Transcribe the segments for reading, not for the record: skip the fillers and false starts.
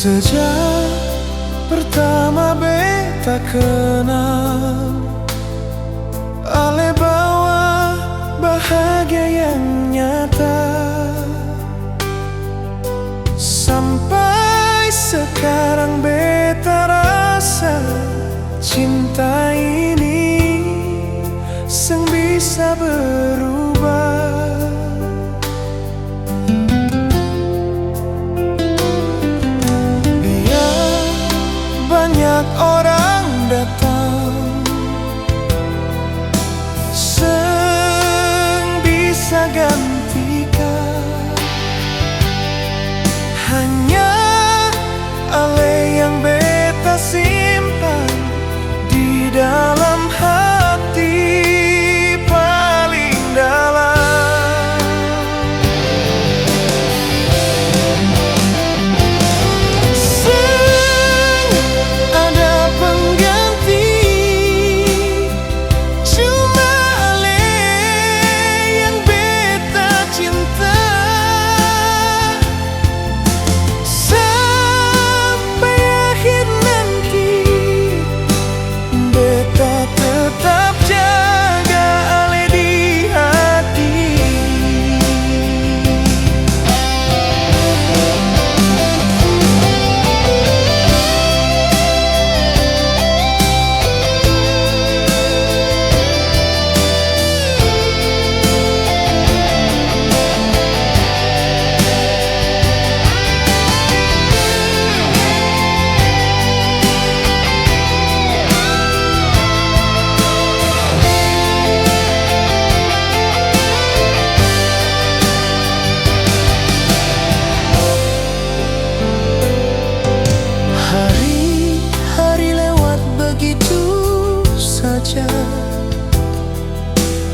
Sejak pertama beta kenal, ale bawa bahagia yang nyata. Sampai sekarang beta rasa cinta ini seng bisa berubah. Banyak orang datang, seng bisa gantikan. Hanya ale yang beta simpan di dalam hati paling dalam.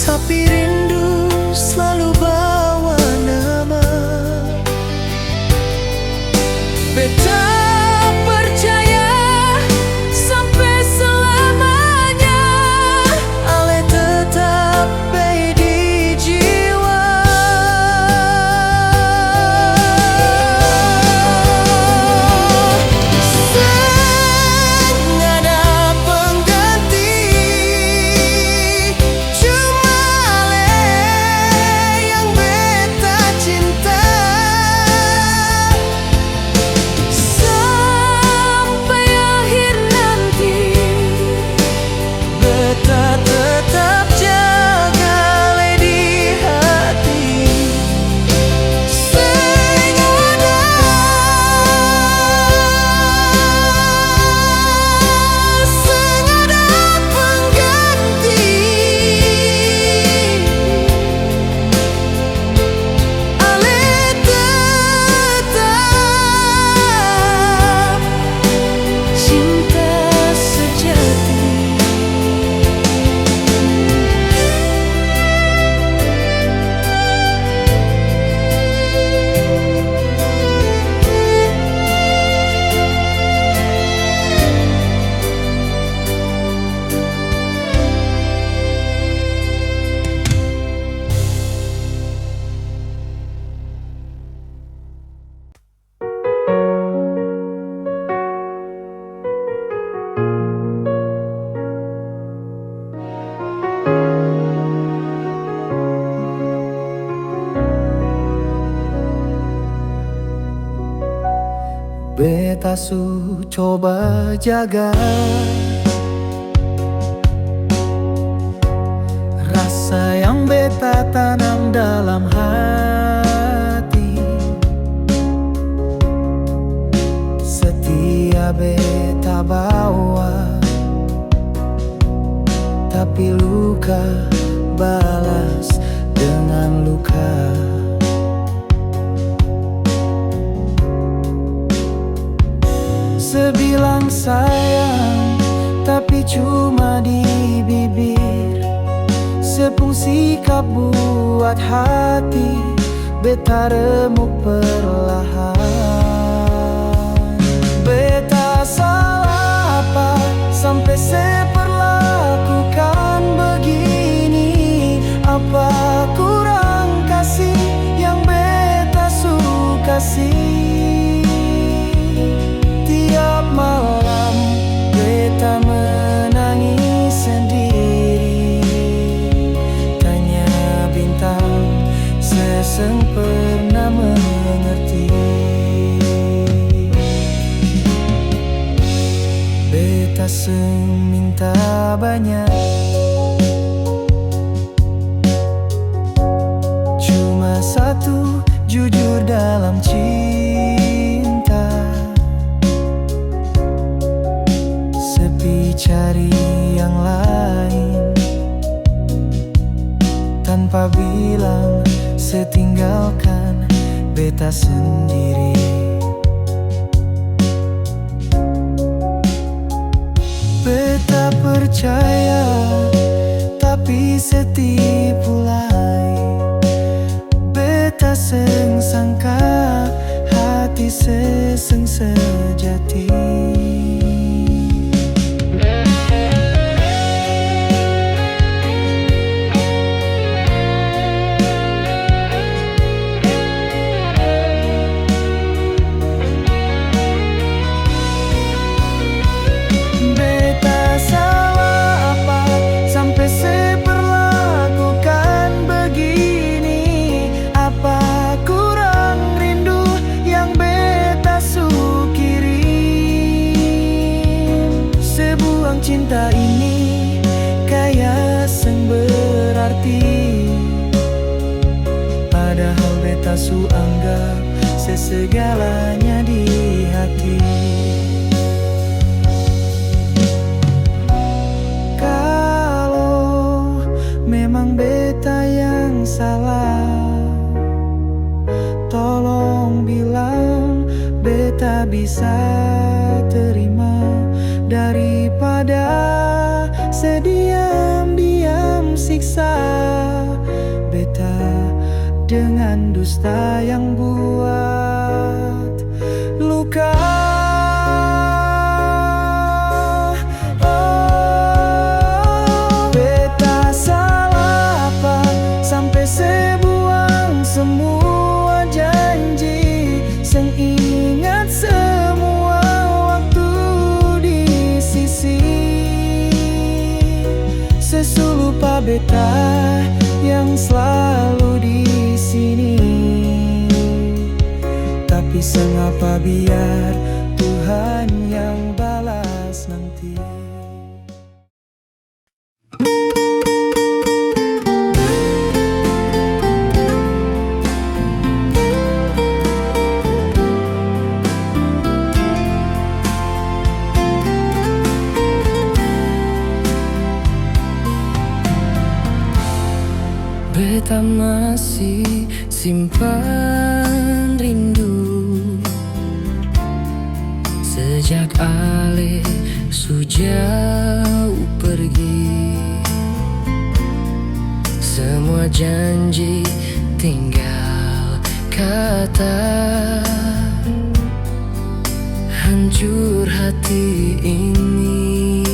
Tapi rindu selalu bawa nama. Beta percaya sampai selamanya ale tetap baik di jiwa. Seng ada pengganti, beta su coba jaga rasa yang beta tanam dalam hati. Setia beta bawa, tapi luka balas dengan luka. Sebilang sayang, tapi cuma di bibir. Sepungsi sikap buat hati beta remuk perlahan. Beta salah apa sampai seperlakukan begini? Apa kurang kasih yang beta suka kasih? beta minta banyak, cuma satu, jujur dalam cinta. Sepi cari yang lain, tanpa bilang setinggalkan beta sendiri. Beta percaya, tapi setipu lain. Beta sangka hati seseng sejati. Cinta ini kayak seng berarti, padahal beta anggap sesegalanya di hati. Kalau memang beta yang salah, tolong bilang beta bisa terima, daripada sediam-diam siksa beta dengan dusta yang buat luka. Oh, beta salah apa sampai sebuang semua janji, seng ingat semua waktu di sisi. Sesulupa beta yang selalu di sini, tapi sengapa biar Tuhan yang balas nanti. Beta masih simpan rindu sejak ale sejauh pergi. Semua janji tinggal kata, hancur hati ini.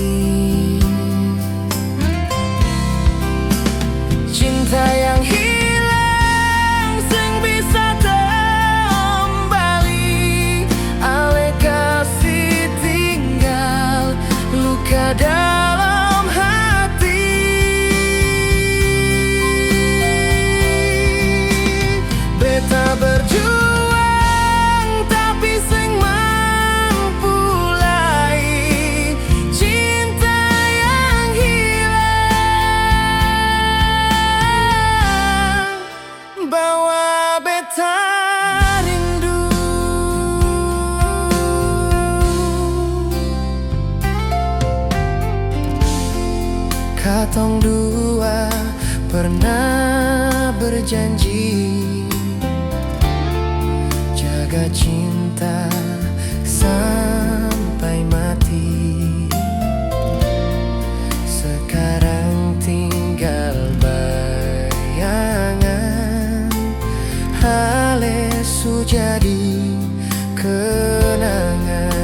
Cinta yang hilang sing bisa kembali, ale kasih tinggal luka dalam hati. Beta berjuang tapi sing mampu lai, cinta yang hilang bawa beta rindu. Katong dua pernah berjanji jaga cinta sampai mati. Sekarang tinggal bayangan, hale su jadi kenangan.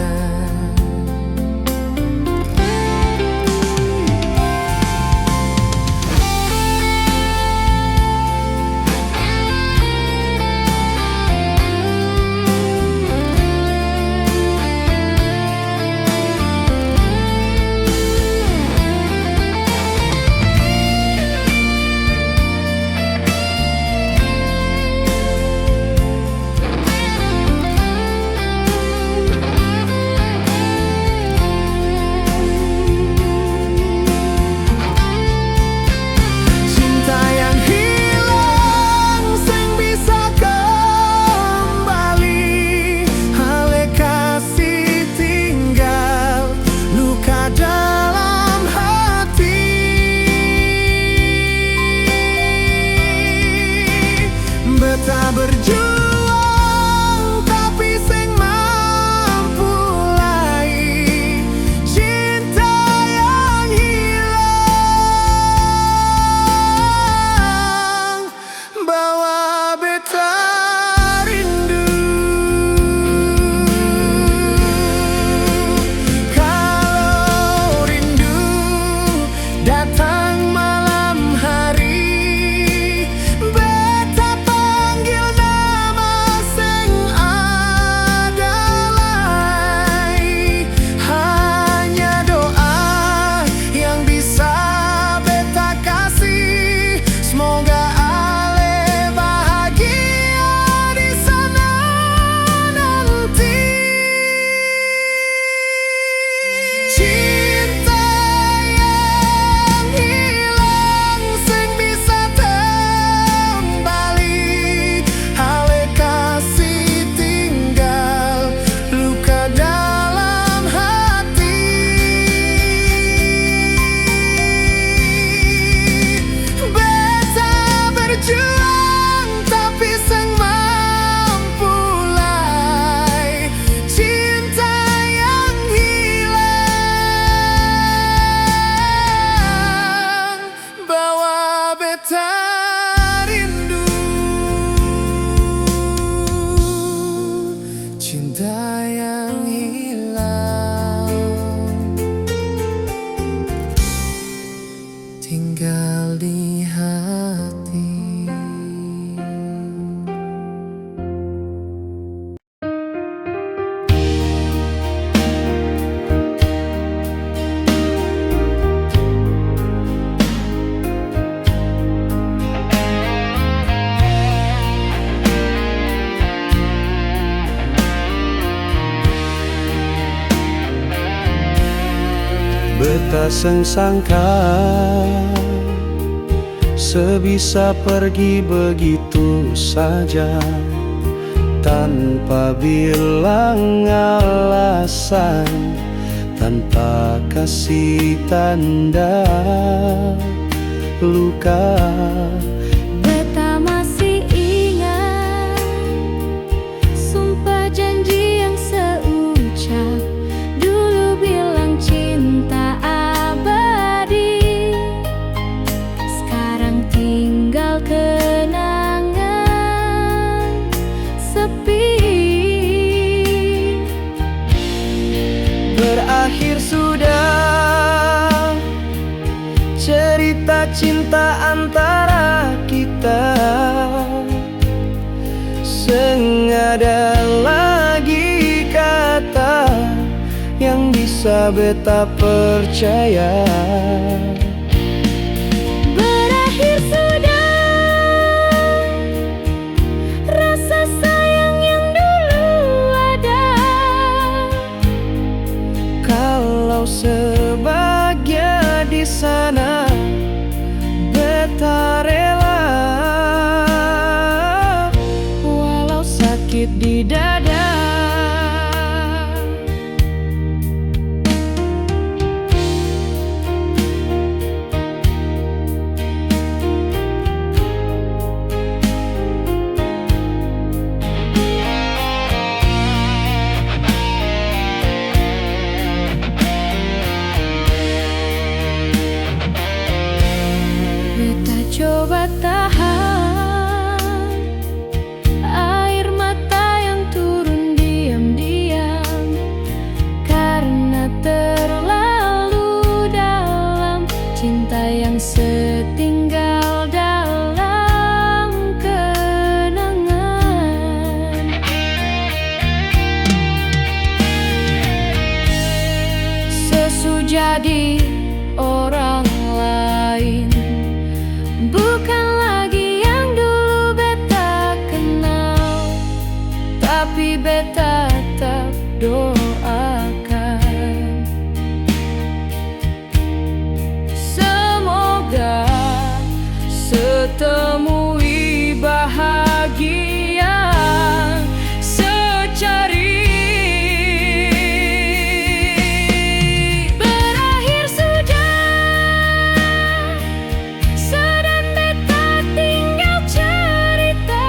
yang hilang, tinggal di hati. Beta sangka sebisa pergi begitu saja tanpa bilang alasan, tanpa kasih tanda luka. Beta masih ingat sumpah janji yang seucap dulu, bilang cinta abadi. Sekarang tinggal kenangan sepi. Berakhir sudah cerita cinta antara kita, sengada lagi kata yang bisa beta percaya. Berakhir sudah rasa sayang yang dulu ada. Kalau sebahagia di sana, beta rela, Walau sakit di dada. Beta coba tahan air mata yang turun diam-diam, karena terlalu dalam cinta yang setinggal dalam kenangan. Sesujadi orang lain, bukan lagi yang dulu beta kenal, tapi beta tetap doakan semoga setemui bahagia secari. Berakhir sudah, sedang beta tinggal cerita.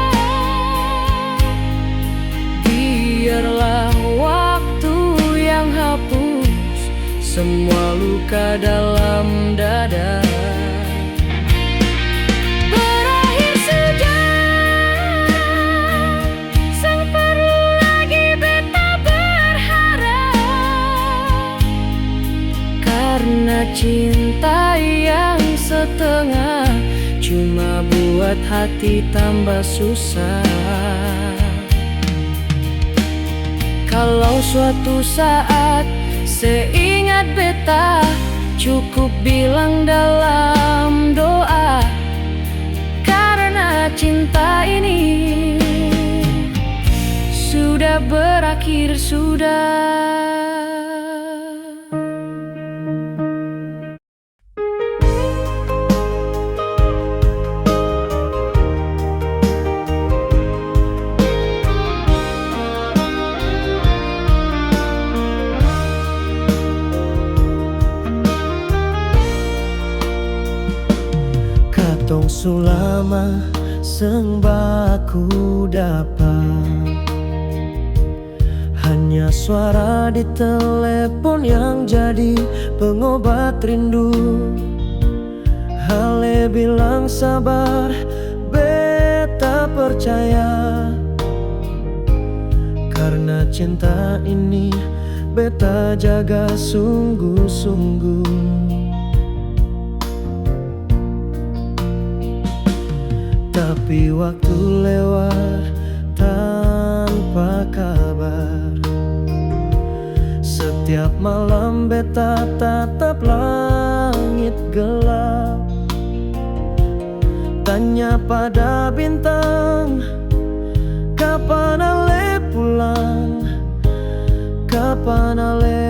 Biarlah waktu yang hapus semua luka dalam dada. Berakhir sudah, sang perlu lagi beta berharap, karena cinta yang setengah cuma buat hati tambah susah. Kalau suatu saat seingat beta, cukup bilang dalam doa, karena cinta ini sudah berakhir sudah. Katong sulama seng baku dapat, hanya suara di telepon yang jadi pengobat rindu. Hale bilang sabar, beta percaya, Karena cinta ini beta jaga sungguh-sungguh. Tapi waktu lewat tanpa kabar. Setiap malam beta tatap langit gelap, tanya pada bintang, kapan Ale pulang, kapan Ale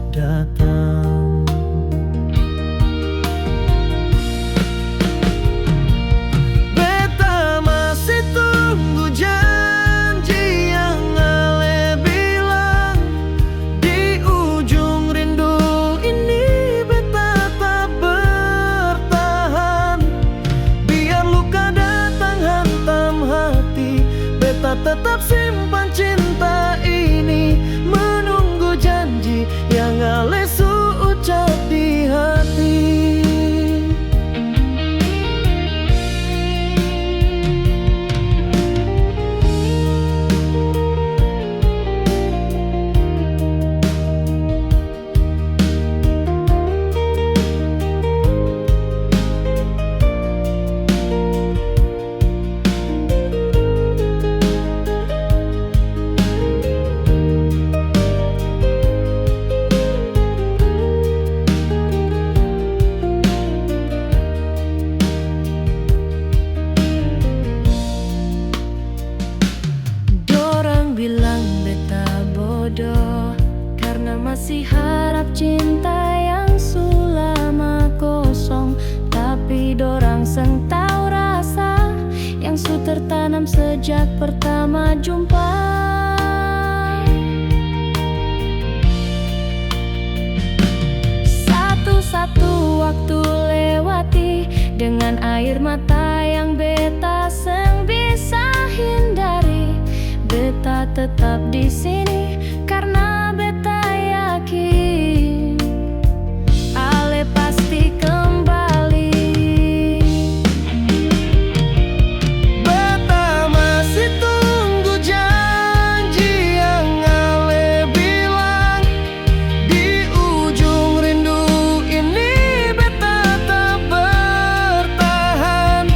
datang. Beta masih tunggu janji yang Ale bilang. Di ujung rindu ini beta tak bertahan. Biar luka datang hantam hati, beta tetap simpan cinta ini, menunggu janji yang Ale ucap di hati. Bilang beta bodoh karena masih harap cinta yang sulama kosong. Tapi dorang seng tahu rasa yang su tertanam sejak pertama jumpa. Satu-satu waktu lewati dengan air mata yang beta seng bisa hindari. Beta tetap di sini karena beta yakin Ale pasti kembali. Beta masih tunggu janji yang Ale bilang. Di ujung rindu ini beta tak bertahan.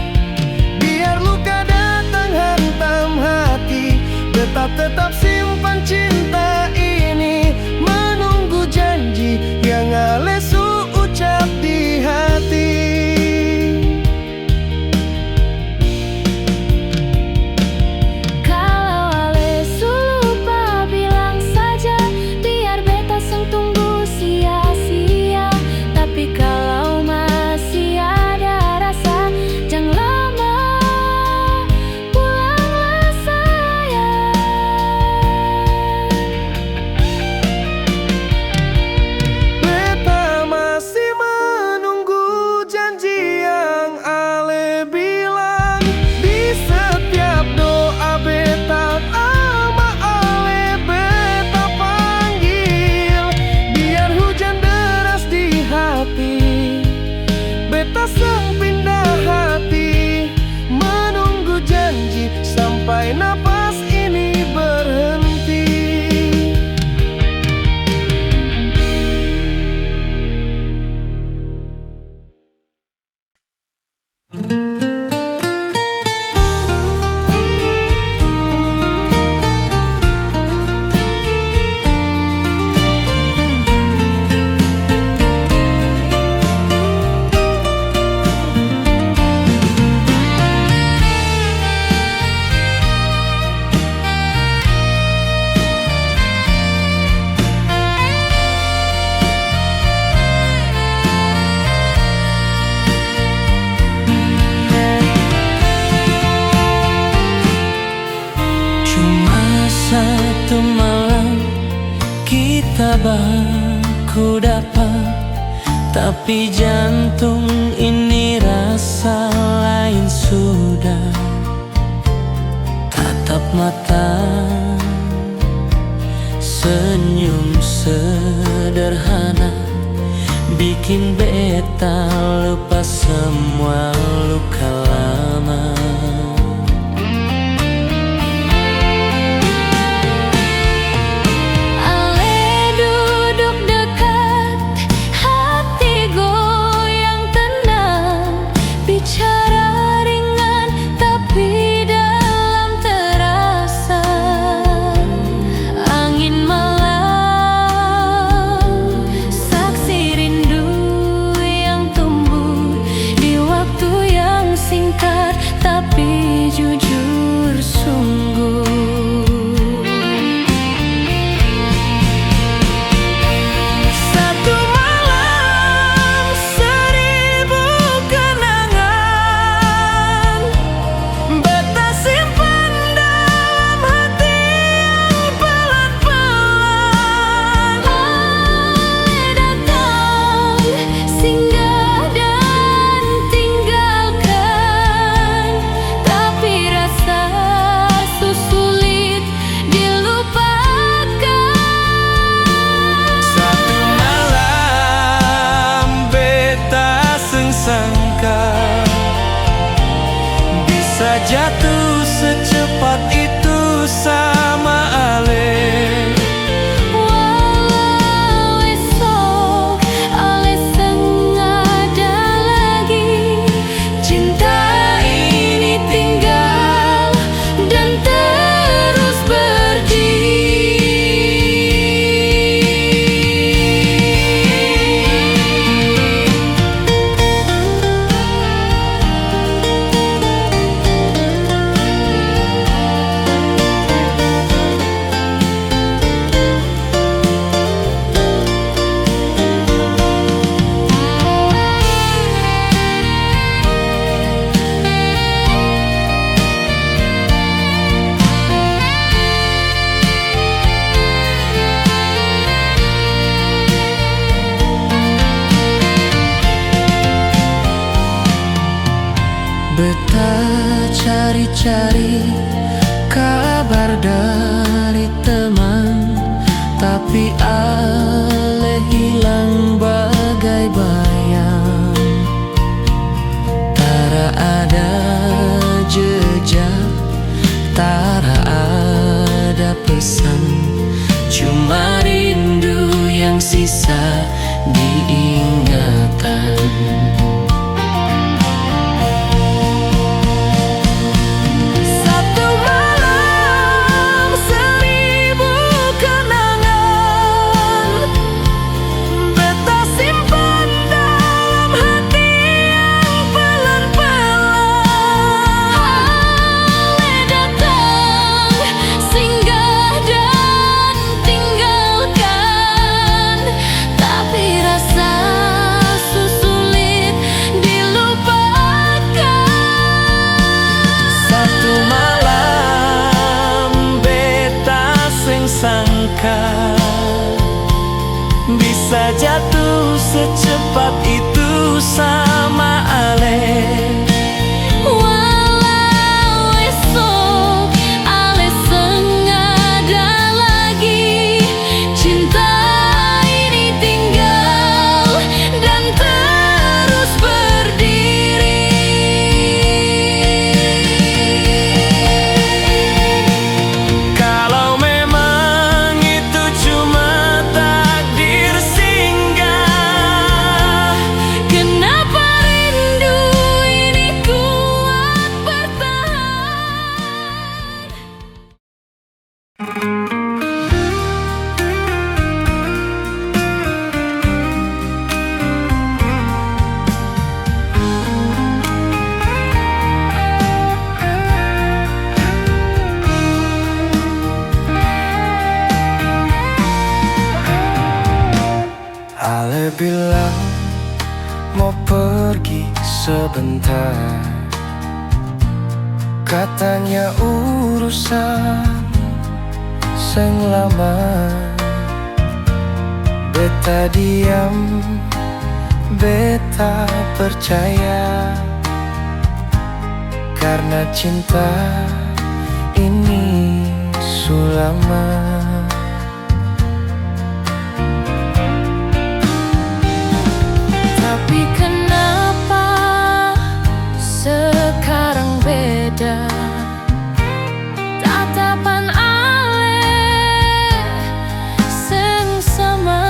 Biar luka datang hantam hati, beta tetap simpan cinta ini, menunggu janji yang Ale ucap di hati. Kalau Ale lupa bilang saja, biar beta seng tunggu sia-sia. Tapi kalau masih ada rasa, jangan lama, pulanglah sayang. Beta masih menunggu janji yang Ale bilang. Di setiap doa beta nama Ale beta panggil. Biar hujan deras di hati, beta seng pindah hati, menunggu janji sampai napas ini berhenti. Satu malam kita baku dapat, tapi jantung ini rasa lain sudah. Tatap mata, senyum sederhana, bikin beta lupa semua luka lama. Beta cari-cari kabar dari teman, tapi ale hilang bagai bayang. Tara ada jejak, tara ada pesan, cuma rindu yang sisa diingatan. Satu malam, seribu kenangan beta simpan dalam hati yang pelan-pelan. Ale datang, singgah dan tinggalkan, tapi rasa sulit dilupakan. Satu malam beta sing sangka bisa jatuh secepat itu sama ale. Walau esok ale sengaja lagi, cinta ini tinggal dan terus berdiri. Kalau memang itu cuma takdir singgah, Kenapa rindu ini kuat bertahan? ale bilang mau pergi sebentar, katanya urusan sing lama. Beta diam, beta percaya, karena cinta ini sulama. Tapi kenapa sekarang beda? Tatapan ale sing sama,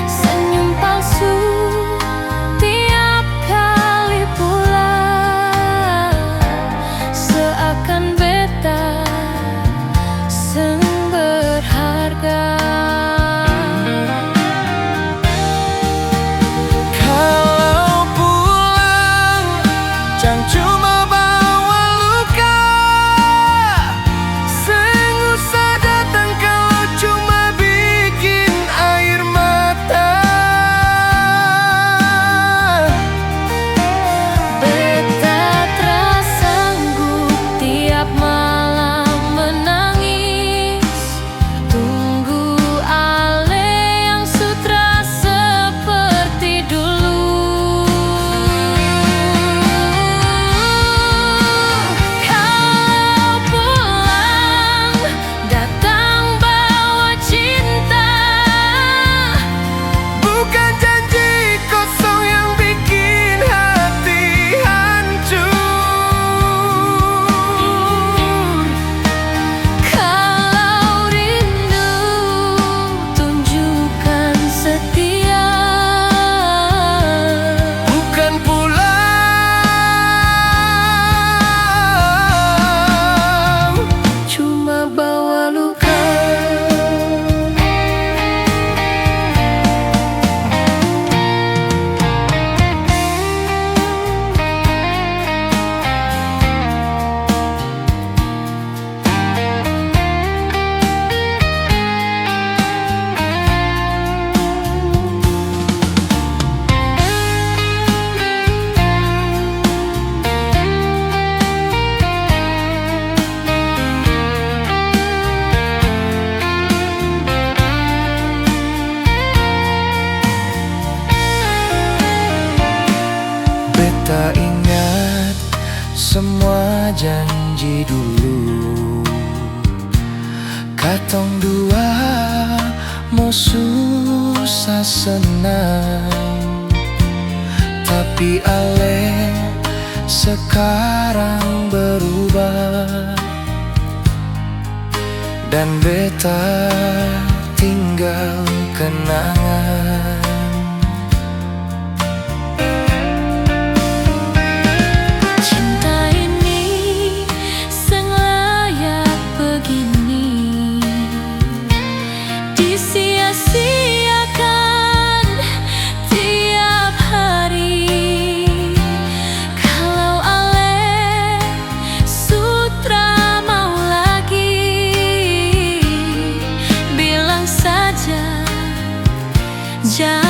senyum palsu tiap kali pulang, seakan beta Katong dua mau susah senang, tapi ale sekarang berubah, dan beta tinggal kenangan. Cinta ini sengayak begini, disia-siakan tiap hari. Kalau ale sutra mau lagi, bilang saja jangan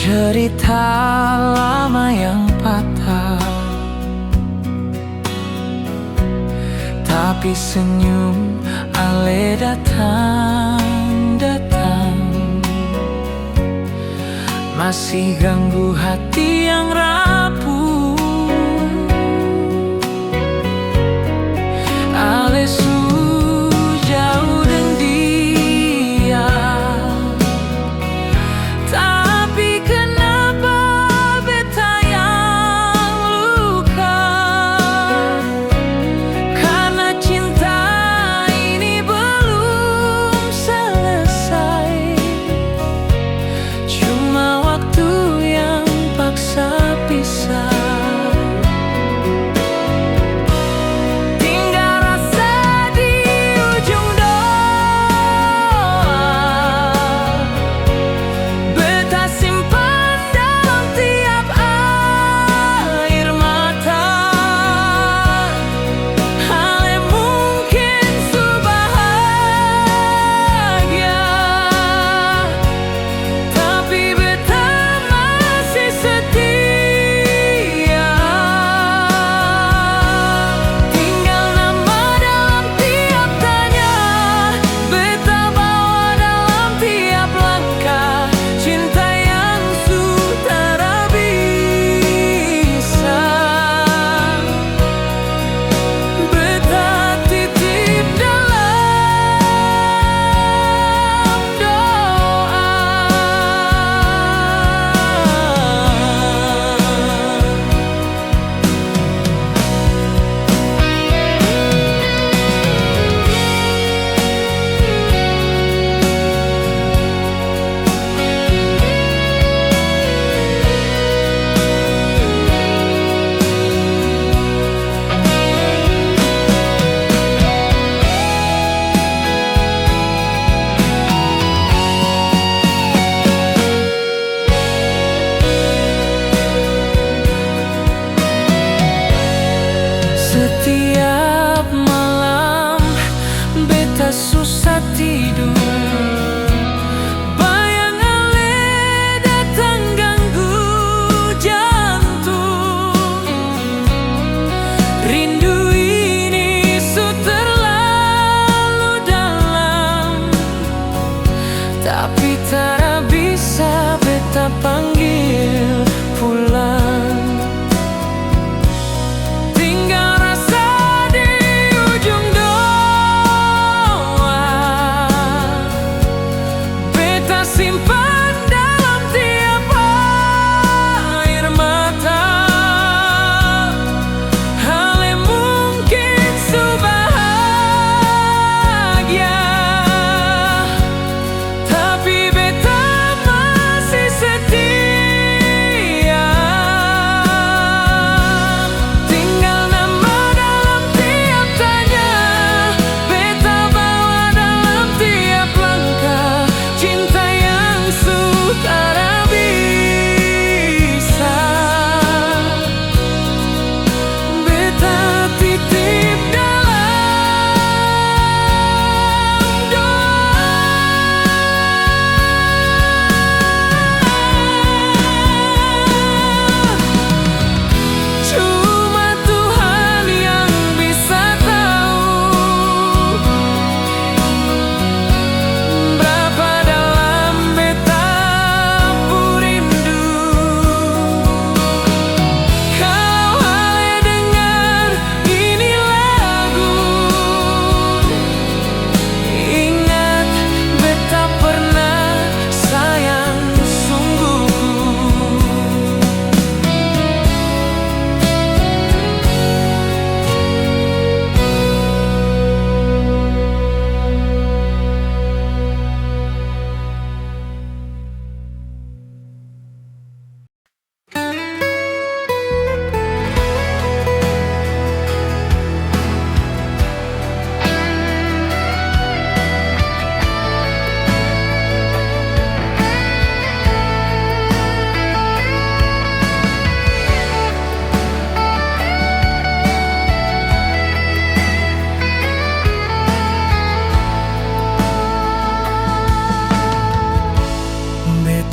cerita lama yang patah, tapi senyum ale datang masih ganggu hati yang rapuh. Ale jauh dan dia, tapi kenapa beta yang luka? Karena cinta ini belum selesai, cuma waktu yang paksa pisah. Setiap malam beta susah tidur, bayang ale datang ganggu jantung. Rindu ini terlalu dalam, tapi tak bisa beta panggil pulang. Simpan dalam tiap air mata, ale mungkin subahagia, tapi beta masih setia. Tinggal nama dalam tiap tanya, beta bawa dalam tiap langkah. Cinta tak bisa beta titip dalam doa. Cuma Tuhan yang bisa tahu berapa dalam beta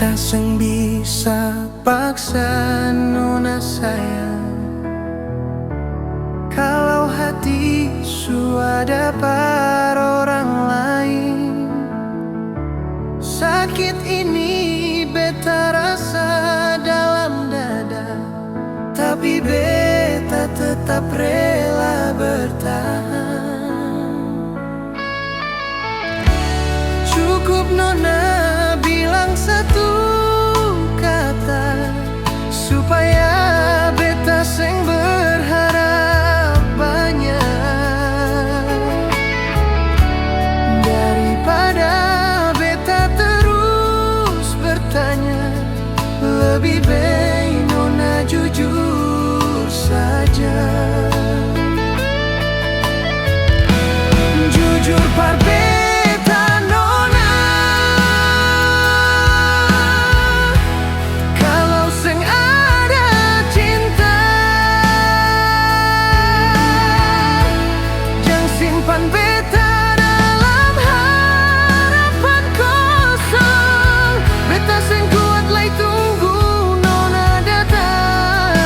tak seng bisa paksa nona sayang. Kalau hati sudah dapat orang lain, sakit ini beta rasa dalam dada, tapi beta tetap rela bertahan. Cukup nona bilang satu kata, supaya beta seng berharap banyak. Daripada beta terus bertanya, lebih baik nona jujur saja. Jujur par beta nona, kalau seng ada cinta, jangan simpan beta dalam harapan kosong. Beta seng kuat lagi tunggu nona datang.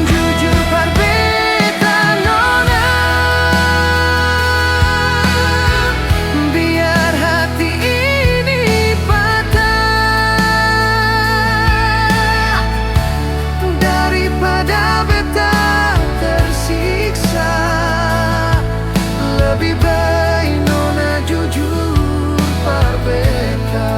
Jujur par beta nona, biar hati ini patah. Daripada beta tersiksa, lebih baik nona jujur par beta.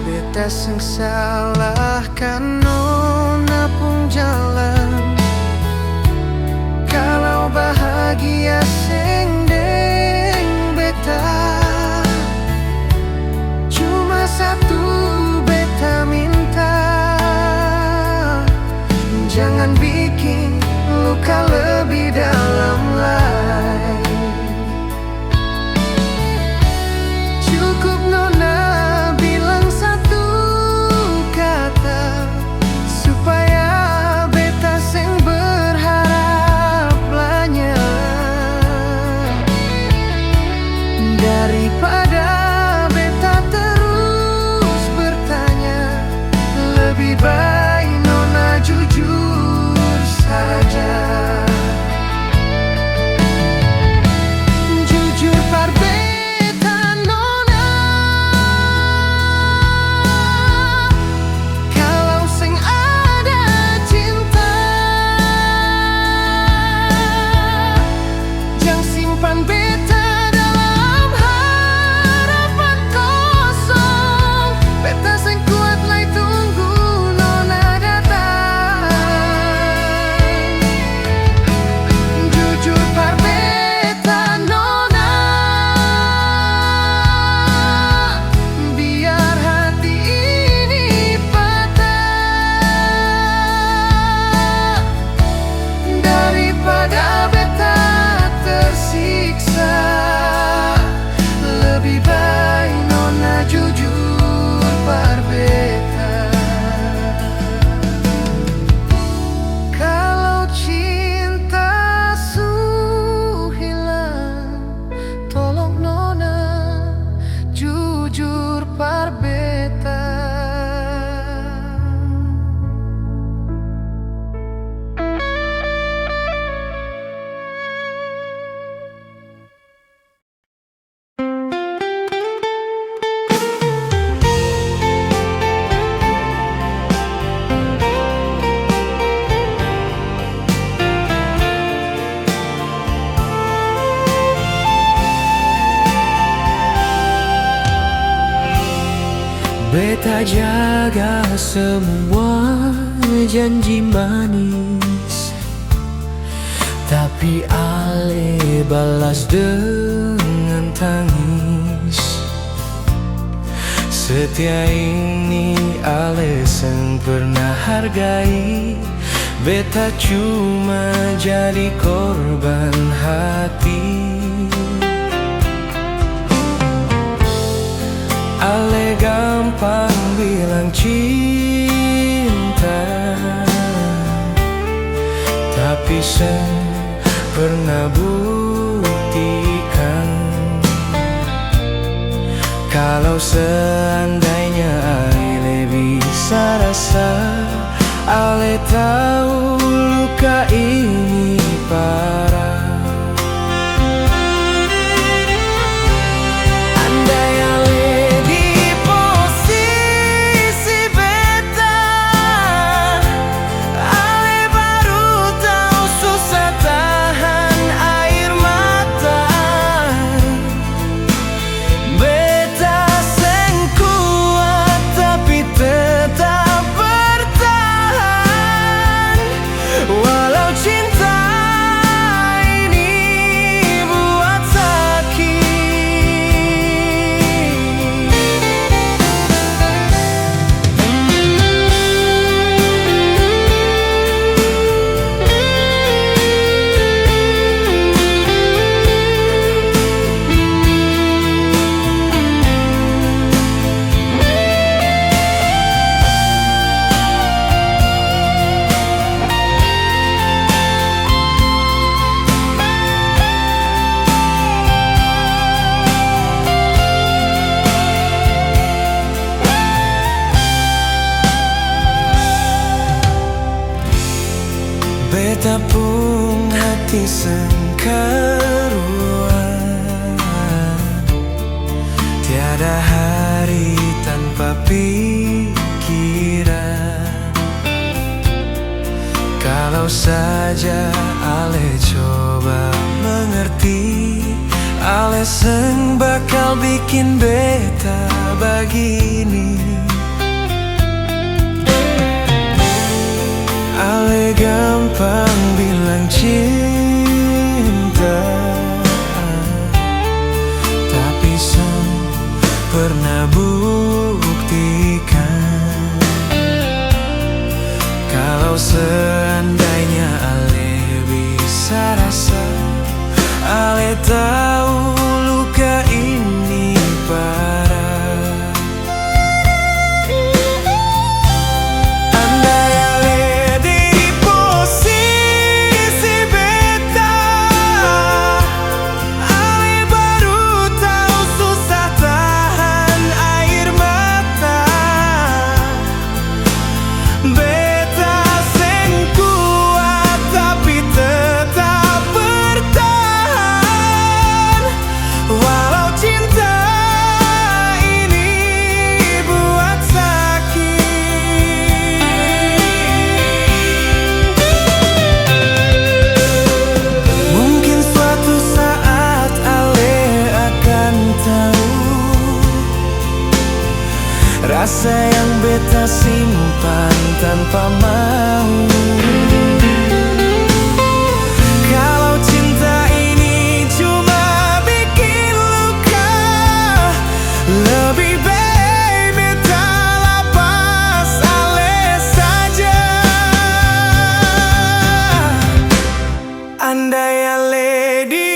Beta seng salahkan nona pun jalan. Kalau bahagia seng deng beta, cuma satu beta minta, jangan bikin luka lebih dalam lagi. Cukup nona bilang satu kata, supaya beta seng berharap banyak. Daripada beta terus bertanya, lebih baik nona jujur saja. Jujur par beta nona, kalau seng ada cinta, jangan simpan beta dalam harapan kosong. Beta seng kuat lagi tunggu nona datang. Jujur par beta nona, biar hati ini patah. Daripada beta tersiksa, lebih baik nona jujur par beta. Kalau cinta su hilang, tolong nona jujur par beta. Beta jaga semua janji manis, tapi Ale balas dengan tangis. Setia ini ale seng pernah hargai. Beta cuma jadi korban hati. Ale gampang bilang cinta, tapi seng pernah buktikan. Kalau seandainya Ale bisa rasa, Ale tahu luka ini parah. Andai Ale di posisi beta, Ale baru tahu susah tahan air mata. Beta seng kuat tapi tetap bertahan. Walau cinta ini buat beta pun hati sengkaruan. Tiada hari tanpa pikiran. Kalau saja Ale coba mengerti, Ale seng bakal bikin beta begini. Ale gampang bilang cinta, tapi seng pernah buktikan. Kalau seandainya Ale bisa rasa, Ale tahu luka ini parah. Rasa yang beta simpan tanpa mau. Kalau cinta ini cuma bikin luka, lebih baik beta lepas Ale saja. Andai Ale di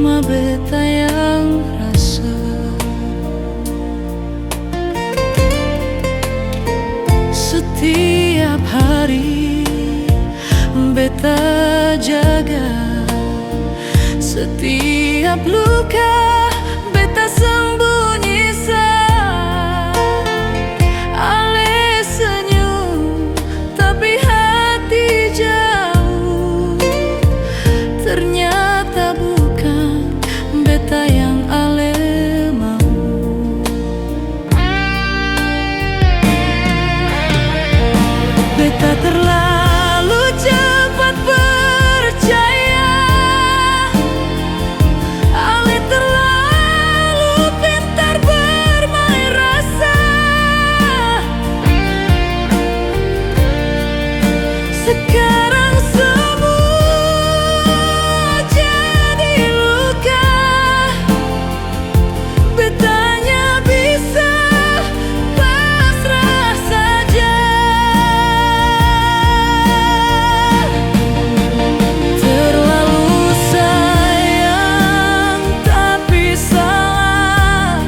cuma beta yang rasa. Setiap hari beta jaga, setiap luka beta sembunyi sa. Ale senyum tapi hati jauh, ternyata bukan beta yang ale mau. Beta terlalu cepat percaya, ale terlalu pintar bermain rasa. Sekarang semua jadi luka, betanya bisa pasrah saja. Terlalu sayang tapi salah,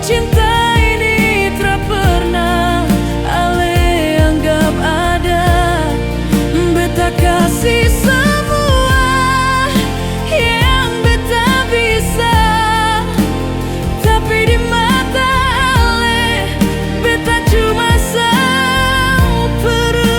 cinta ini tak pernah ale anggap ada. Beta kasih semua yang beta bisa, tapi di mata ale beta cuma sang perut.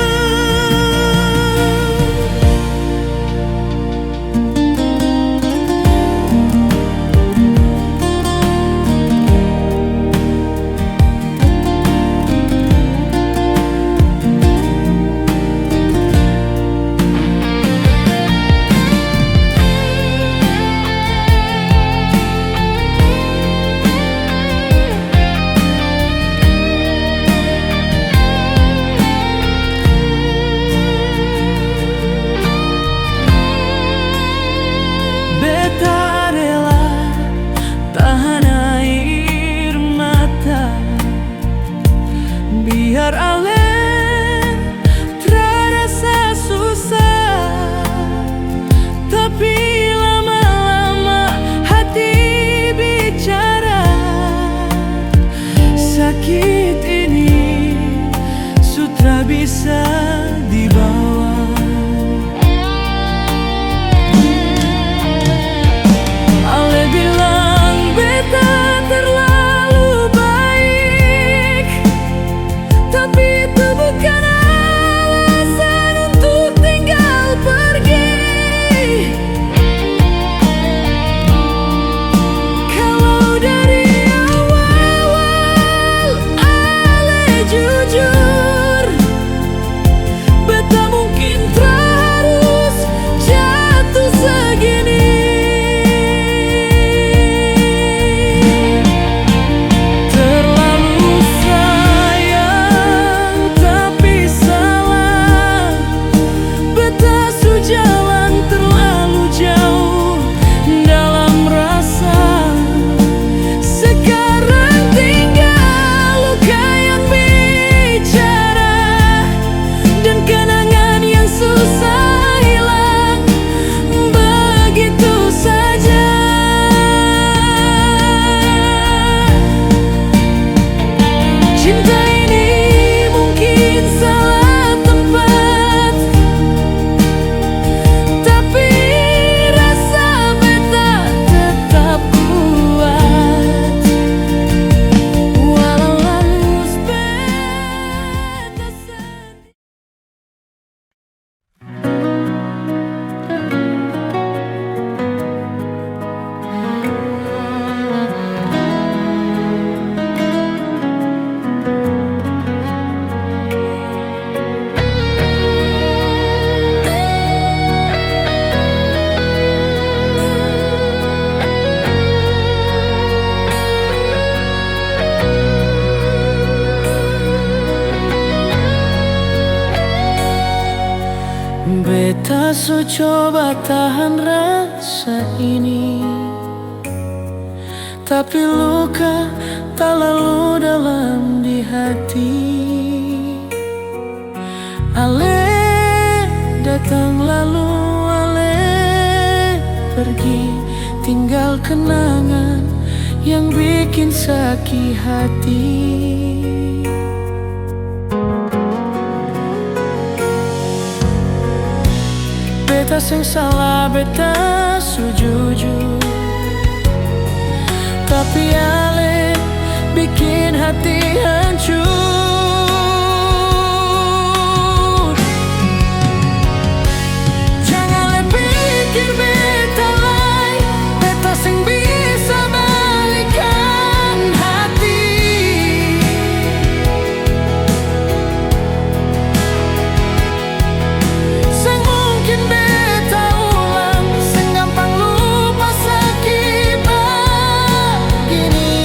Beta rela tahan air mata, biar ale terasa susah. Tapi lama-lama hati bicara, sakit ini sudah bisa dibawa. Ale bilang beta terlalu baik, tapi itu bukan alasan untuk tinggal pergi. Kalau dari awal ale jujur, beta mungkin terus jatuh segini. Terlalu sayang tapi salah, beta sejalan terlalu jauh dalam rasa. Sekarang tinggal luka yang bicara, dan kenangan yang susah hilang begitu saja. Cinta ini mungkin salah tempat, tapi rasa beta tetap kuat. Walau harus beta sendiri. Beta so coba tahan rasa ini, tapi luka tak lalu dalam di hati. Ale datang lalu ale pergi, tinggal kenangan yang bikin sakit hati. Beta sing salah, beta sujujur, tapi ale bikin hati hancur. Jangan le pikir beta lai, beta sing bisa balikan hati. Sing mungkin beta ulang, sing gampang lupa sakit begini.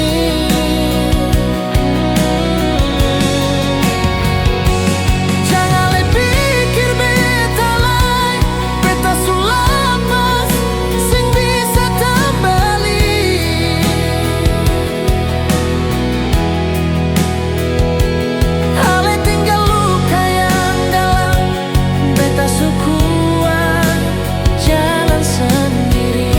Jangan le pikir beta lai, beta sulapas sing bisa kembali. Ale tinggal luka yang dalam, beta sukuat jalan sendiri.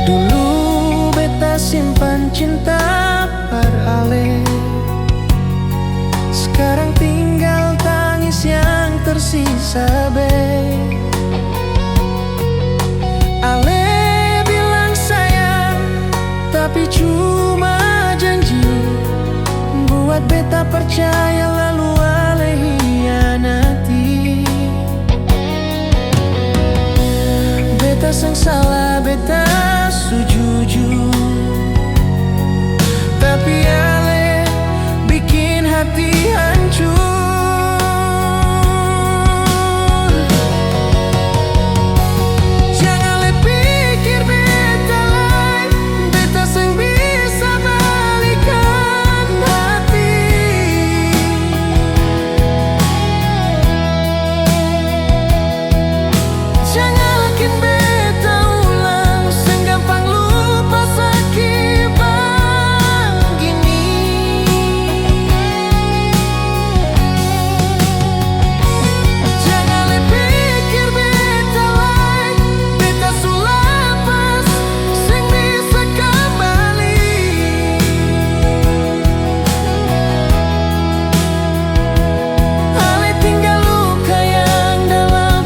Dulu beta simpan cinta par ale, sekarang tinggal tangis yang tersisa be. Ale bilang sayang, tapi cuma janji, buat beta percaya lalu ale hianati. Beta sang salah, beta sujujur, tapi ale bikin hati hancur. Jangan le pikir beta lai, beta sing bisa balikan hati. Jangan bikin beta ulang, sing gampang lupa sakit begini. Jangan le pikir beta lai, beta sulapas sing bisa kembali. Ale tinggal luka yang dalam,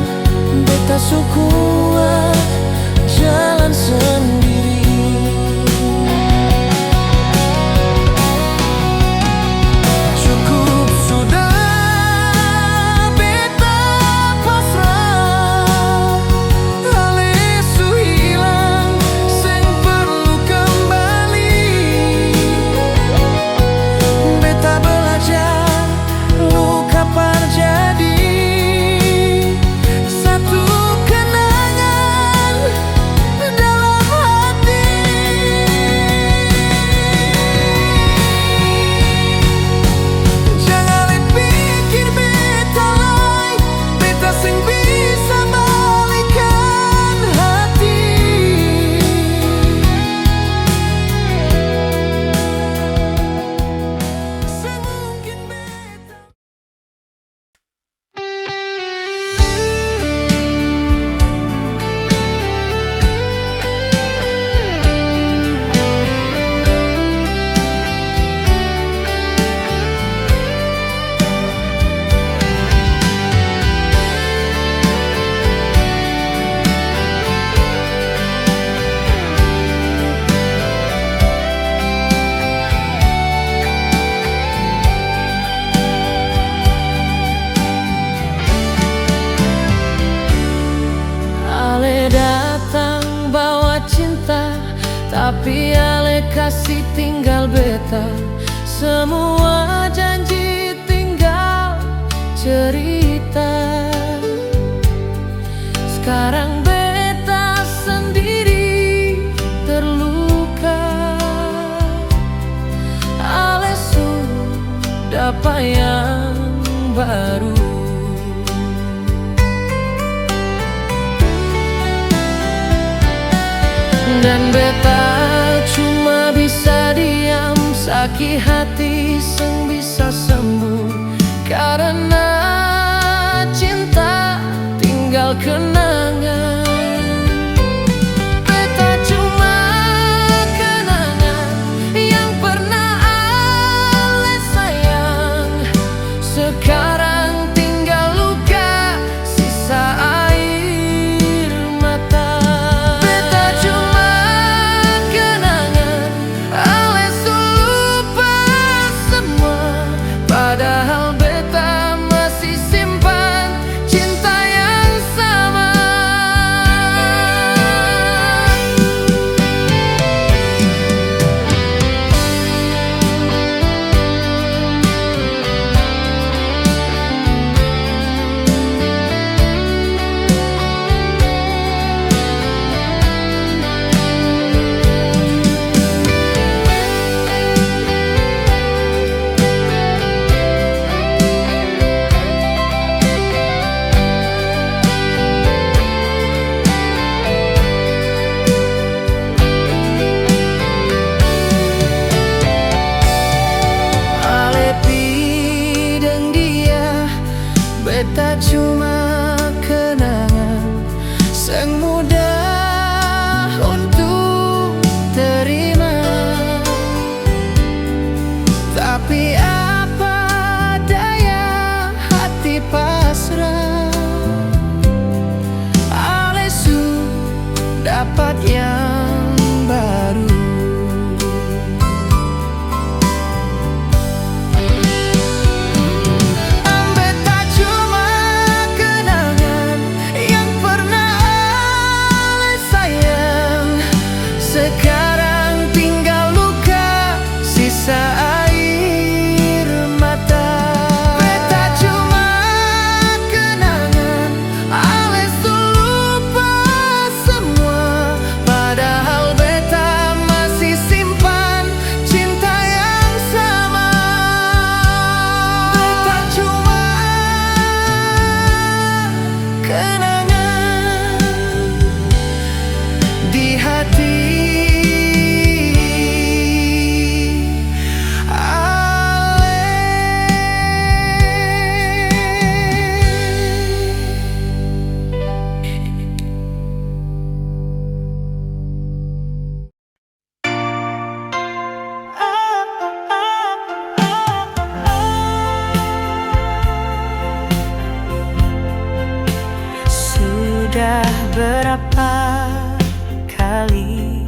beta sukuat jalan sendiri. Cukup sudah beta pasrah, ale su hilang sing perlu kembali. Beta belajar luka par jadi satu kenangan dalam hati. Jangan le pikir beta lai, beta sing bisa balikan hati. Semungkin beta. Ale datang bawa cinta, tapi ale kasih tinggal beta. Semua janji tinggal cerita. Sekarang beta Dan beta cuma bisa diam, sakit hati seng bisa sembuh. Karena cinta tinggal kenangan. Beta cuma kenangan yang pernah ale sayang. Sekarang tinggal luka, sisa air mata. Beta cuma kenangan, ale su lupa semua. Padahal beta masih simpan cinta yang sama. Beta cuma kenangan, seng mudah untuk terima. Tapi apa daya, hati pasrah. Alesu dapat yang baru. Sekarang tinggal luka, sisa air mata. Beta cuma kenangan, ale su lupa semua. Padahal beta masih simpan cinta yang sama. Beta cuma kenangan di hati. Sudah berapa kali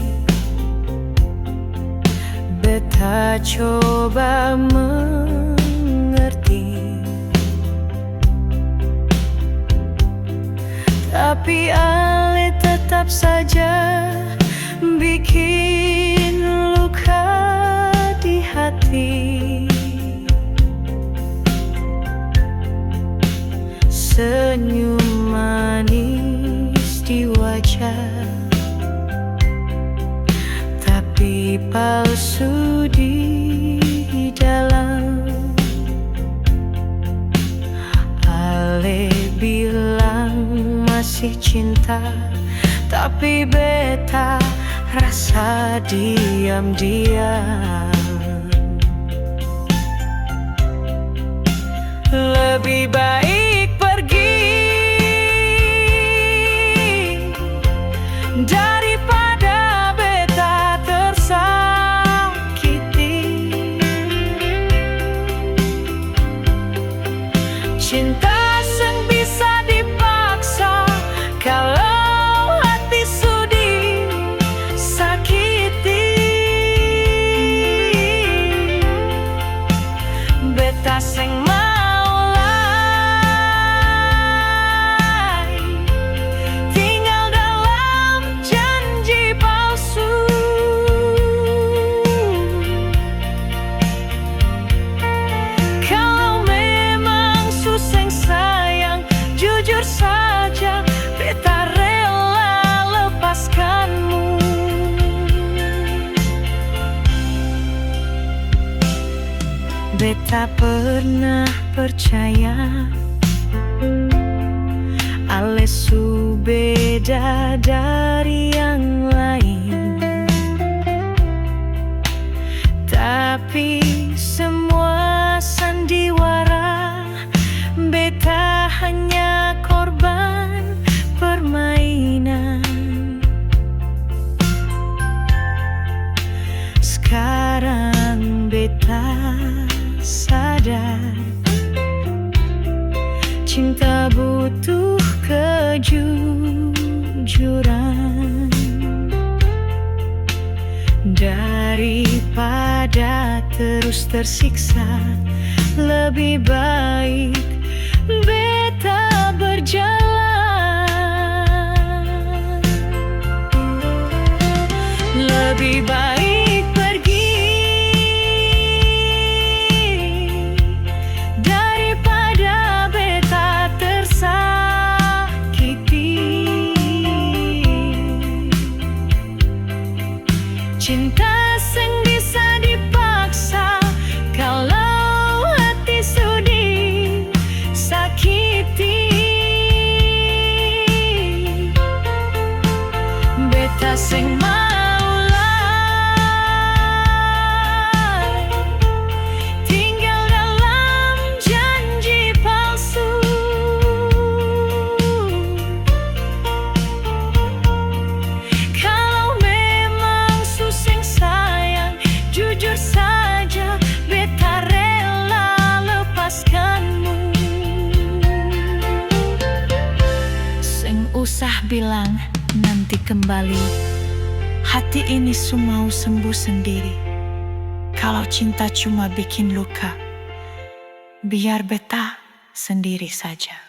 beta coba mengerti, tapi ale tetap saja bikin luka di hati. Senyum manis di wajah, tapi palsu di dalam. Ale bilang masih cinta, tapi beta rasa diam-diam. Lebih baik pergi daripada beta tersakiti. Cinta seng bisa dipaksa kalau hati sudi sakiti. Beta seng beta pernah percaya ale su beda dari yang lain. cinta butuh kejujuran. Daripada terus tersiksa, lebih baik beta berjalan. Lebih baik pergi daripada beta tersakiti. Cinta sing bisa dipaksa, kalau hati sudi sakiti. Beta sing maulai tinggal dalam janji palsu. Kalau memang suseng sayang, jujur saja beta rela lepaskanmu. Seng usah bilang nanti kembali, hati ini semua sembuh sendiri. Kalau cinta cuma bikin luka, biar beta sendiri saja.